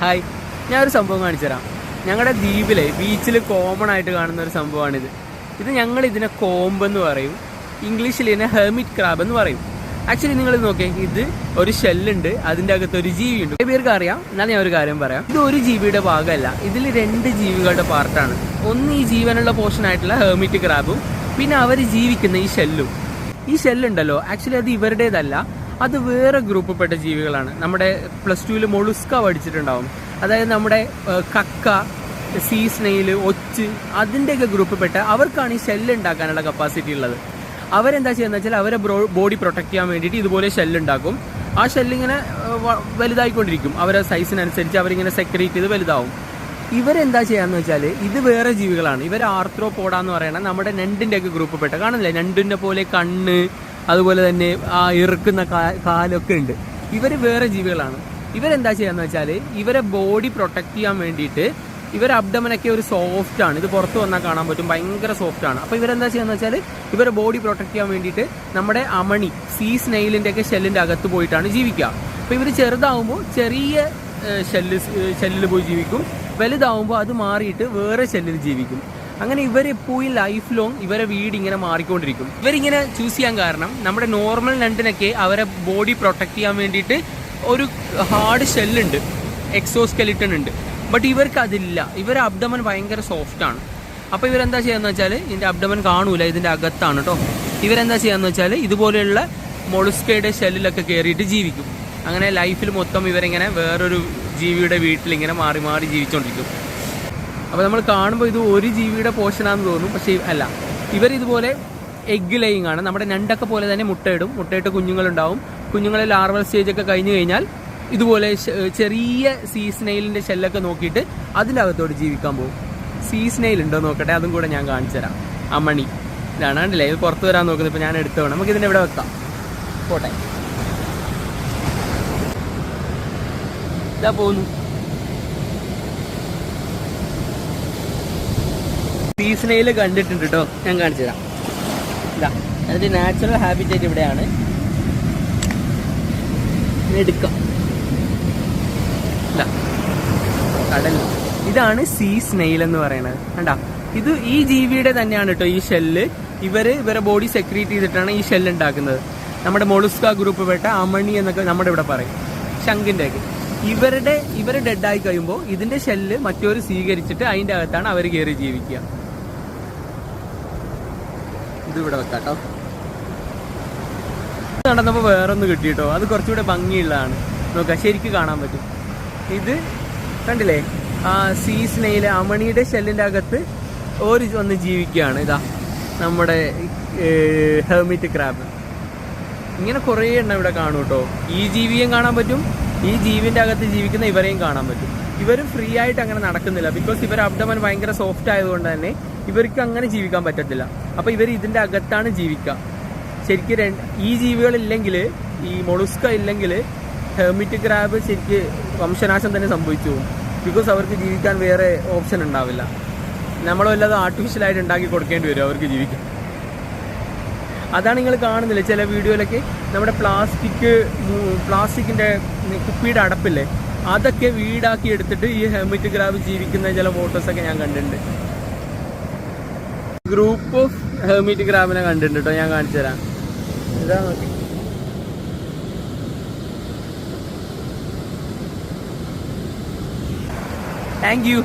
Hi, ഞാനൊരു സംഭവം കാണിച്ചു തരാം. ഞങ്ങളുടെ ദ്വീപിലെ ബീച്ചിൽ കോമൺ ആയിട്ട് കാണുന്ന ഒരു സംഭവമാണിത്. ഞങ്ങൾ ഇതിനെ കോമ്പെന്ന് പറയും, ഇംഗ്ലീഷിൽ ഇതിനെ ഹെർമിറ്റ് ക്രാബ് എന്ന് പറയും. ആക്ച്വലി നിങ്ങൾ നോക്കേ, ഇത് ഒരു ഷെല്ലുണ്ട്, അതിൻ്റെ അകത്ത് ഒരു ജീവിയുണ്ട്. പേർക്ക് അറിയാം, എന്നാൽ ഞാൻ ഒരു കാര്യം പറയാം. ഇത് ഒരു ജീവിയുടെ ഭാഗമല്ല, ഇതിൽ 2 ജീവികളുടെ പാർട്ടാണ്. ഒന്ന് ഈ ജീവനുള്ള പോർഷൻ ആയിട്ടുള്ള ഹെർമിറ്റ് ക്രാബും, പിന്നെ അവർ ജീവിക്കുന്ന ഈ ഷെല്ലും. ഈ ഷെല്ലുണ്ടല്ലോ, ആക്ച്വലി അത് ഇവരുടേതല്ല, അത് വേറെ ഗ്രൂപ്പിൽപ്പെട്ട ജീവികളാണ്. നമ്മുടെ +2 മൊളുസ്ക പഠിച്ചിട്ടുണ്ടാവും. അതായത് നമ്മുടെ കക്ക, സീ സ്നെയിൽ, ഒച്ച്, അതിൻ്റെയൊക്കെ ഗ്രൂപ്പിൽപ്പെട്ട അവർക്കാണ് ഈ ഷെല്ല് ഉണ്ടാക്കാനുള്ള കപ്പാസിറ്റി ഉള്ളത്. അവരെന്താ ചെയ്യുന്നത് വെച്ചാൽ അവരെ ബോഡി പ്രൊട്ടക്ട് ചെയ്യാൻ വേണ്ടിയിട്ട് ഇതുപോലെ ഷെല്ലുണ്ടാക്കും. ആ ഷെല്ലിങ്ങനെ വലുതായിക്കൊണ്ടിരിക്കും. അവരെ സൈസിനനുസരിച്ച് അവരിങ്ങനെ സെക്രീറ്റ് ചെയ്ത് വലുതാവും. ഇവരെന്താ ചെയ്യാന്ന് വെച്ചാൽ ഇത് വേറെ ജീവികളാണ്. ഇവർ ആർത്രോപോഡാന്ന് പറയണ നമ്മുടെ ഞണ്ടിൻ്റെയൊക്കെ ഗ്രൂപ്പിൽപ്പെട്ട, കാണുന്നില്ലേ, ഞണ്ടിൻ്റെ പോലെ കണ്ണ്, അതുപോലെ തന്നെ ആ ഇറുക്കുന്ന കാലൊക്കെ ഉണ്ട്. ഇവർ വേറെ ജീവികളാണ്. ഇവരെന്താ ചെയ്യാന്ന് വെച്ചാൽ ഇവരെ ബോഡി പ്രൊട്ടക്ട് ചെയ്യാൻ വേണ്ടിയിട്ട് ഇവരെ അബ്ഡമനൊക്കെ ഒരു സോഫ്റ്റ് ആണ്. ഇത് പുറത്ത് വന്നാൽ കാണാൻ പറ്റും, ഭയങ്കര സോഫ്റ്റ് ആണ്. അപ്പോൾ ഇവരെന്താ ചെയ്യാന്ന് വെച്ചാൽ ഇവരെ ബോഡി പ്രൊട്ടക്ട് ചെയ്യാൻ വേണ്ടിയിട്ട് നമ്മുടെ അമണി, സീ സ്നെയിലിൻ്റെ ഒക്കെ ഷെല്ലിൻ്റെ അകത്ത് പോയിട്ടാണ് ജീവിക്കുക. അപ്പോൾ ഇവർ ചെറുതാവുമ്പോൾ ചെറിയ ഷെല്ലിൽ പോയി ജീവിക്കും, വലുതാവുമ്പോൾ അത് മാറിയിട്ട് വേറെ ഷെല്ലിൽ ജീവിക്കും. അങ്ങനെ ഇവരെപ്പോഴും ലൈഫ് ലോങ് ഇവരെ വീട് ഇങ്ങനെ മാറിക്കൊണ്ടിരിക്കും. ഇവരിങ്ങനെ ചൂസ് ചെയ്യാൻ കാരണം നമ്മുടെ നോർമൽ ഞണ്ടിനൊക്കെ അവരെ ബോഡി പ്രൊട്ടക്ട് ചെയ്യാൻ വേണ്ടിയിട്ട് ഒരു ഹാർഡ് ഷെല്ലുണ്ട്, എക്സോസ്കെലിറ്റൺ ഉണ്ട്. ബട്ട് ഇവർക്ക് അതില്ല. ഇവരെ അബ്ഡമൻ ഭയങ്കര സോഫ്റ്റാണ്. അപ്പോൾ ഇവരെന്താ ചെയ്യാന്ന് വെച്ചാൽ, ഇതിൻ്റെ അബ്ഡമൻ കാണൂല, ഇതിൻ്റെ അകത്താണ് കേട്ടോ. ഇവരെന്താ ചെയ്യാന്ന് വെച്ചാൽ ഇതുപോലെയുള്ള മൊളുസ്കയുടെ ഷെല്ലിലൊക്കെ കയറിയിട്ട് ജീവിക്കും. അങ്ങനെ ലൈഫിൽ മൊത്തം ഇവരിങ്ങനെ വേറൊരു ജീവിയുടെ വീട്ടിലിങ്ങനെ മാറി മാറി ജീവിച്ചുകൊണ്ടിരിക്കും. അപ്പോൾ നമ്മൾ കാണുമ്പോൾ ഇത് ഒരു ജീവിയുടെ പോർഷനാണെന്ന് തോന്നും, പക്ഷേ അല്ല. ഇവരിതുപോലെ എഗ് ലേയിങ് ആണ്. നമ്മുടെ ഞണ്ടൊക്കെ പോലെ തന്നെ മുട്ടയിടും, മുട്ടയിട്ട് കുഞ്ഞുങ്ങളുണ്ടാവും. കുഞ്ഞുങ്ങളെ ലാർവൽ സ്റ്റേജൊക്കെ കഴിഞ്ഞ് കഴിഞ്ഞാൽ ഇതുപോലെ ചെറിയ സീ സ്നെയിലിൻ്റെ ഷെല്ലൊക്കെ നോക്കിയിട്ട് അതിൻ്റെ അകത്തോട്ട് ജീവിക്കാൻ പോകും. സീ സ്നെയിൽ ഉണ്ടോ നോക്കട്ടെ, അതും കൂടെ ഞാൻ കാണിച്ചു തരാം. അമണി ഇതാണ്, കണ്ടില്ലേ, ഇത് പുറത്ത് വരാൻ നോക്കുന്നത്. ഇപ്പോൾ ഞാൻ എടുത്തു വേണം, നമുക്ക് ഇതിനെ ഇവിടെ വെക്കാം. പോട്ടെ, ഇതാ പോകുന്നു. സീ സ്നെയിൽ കണ്ടിട്ടുണ്ട് കേട്ടോ, ഞാൻ കാണിച്ചു തരാം. ഇതാ അതിൻ്റെ നാച്ചുറൽ ഹാബിറ്റേറ്റ് ഇവിടെയാണ്. എടുക്കാം, കടൽ. ഇതാണ് സീ സ്നെയിൽ എന്ന് പറയുന്നത്. കണ്ടാ, ഇത് ഈ ജീവിയുടെ തന്നെയാണ് കേട്ടോ ഈ ഷെല്ല്. ഇവരെ ബോഡി സെക്രീറ്റ് ചെയ്തിട്ടാണ് ഈ ഷെല്ല് ഉണ്ടാക്കുന്നത്. നമ്മുടെ മൊളുസ്ക ഗ്രൂപ്പ് പെട്ട അമണി എന്നൊക്കെ നമ്മുടെ ഇവിടെ പറയും, ശംഖിൻ്റെ ഒക്കെ. ഇവര് ഡെഡായി കഴിയുമ്പോൾ ഇതിന്റെ ഷെല്ല് മറ്റൊരു സ്വീകരിച്ചിട്ട് അതിൻ്റെ അകത്താണ് അവർ കയറി ജീവിക്കുക. ഇത് ഇവിടെ വെക്കാട്ടോ. നടന്നപ്പോൾ വേറൊന്ന് കിട്ടിയിട്ടോ, അത് കുറച്ചുകൂടെ ഭംഗിയുള്ളതാണ്. നോക്കാം, ശരിക്കും കാണാൻ പറ്റും. ഇത് കണ്ടില്ലേ, ആ സീ സ്നെയിലെ അമണിയുടെ ഷെല്ലിൻ്റെ അകത്ത് വന്ന് ജീവിക്കുകയാണ്. ഇതാ നമ്മുടെ ഹെർമിറ്റ് ക്രാബ്. ഇങ്ങനെ കുറേ എണ്ണം ഇവിടെ കാണും കേട്ടോ. ഈ ജീവിയും കാണാൻ പറ്റും, ഈ ജീവിൻ്റെ അകത്ത് ജീവിക്കുന്ന ഇവരെയും കാണാൻ പറ്റും. ഇവരും ഫ്രീ ആയിട്ട് അങ്ങനെ നടക്കുന്നില്ല, ബിക്കോസ് ഇവർ അബ്ഡമൻ ഭയങ്കര സോഫ്റ്റ് ആയതുകൊണ്ട് തന്നെ ഇവർക്ക് അങ്ങനെ ജീവിക്കാൻ പറ്റത്തില്ല. അപ്പോൾ ഇവർ ഇതിൻ്റെ അകത്താണ് ജീവിക്കുക. ശരിക്കും ഈ ജീവികളില്ലെങ്കിൽ, ഈ മൊളുസ്ക ഇല്ലെങ്കിൽ ഹെർമിറ്റ് ക്രാബ് ശരിക്ക് വംശനാശം തന്നെ സംഭവിച്ചു പോകും. ബിക്കോസ് അവർക്ക് ജീവിക്കാൻ വേറെ ഓപ്ഷൻ ഉണ്ടാവില്ല. നമ്മളല്ലാതെ ആർട്ടിഫിഷ്യലായിട്ട് ഉണ്ടാക്കി കൊടുക്കേണ്ടി വരും അവർക്ക് ജീവിക്കാൻ. അതാണ് നിങ്ങൾ കാണുന്നില്ല ചില വീഡിയോയിലൊക്കെ, നമ്മുടെ പ്ലാസ്റ്റിക്കിൻ്റെ കുപ്പിയുടെ അടപ്പില്ലേ, അതൊക്കെ വീടാക്കി എടുത്തിട്ട് ഈ ഹെർമിറ്റ് ക്രാബ് ജീവിക്കുന്ന ചില ഫോട്ടോസൊക്കെ ഞാൻ കണ്ടിട്ടുണ്ട്. ഗ്രൂപ്പ് ഓഫ് ഹെർമിറ്റ് ക്രാബിനെ കണ്ടിട്ടുണ്ട് കേട്ടോ, ഞാൻ കാണിച്ചു തരാം. ഇതാ നോക്കി. Thank you.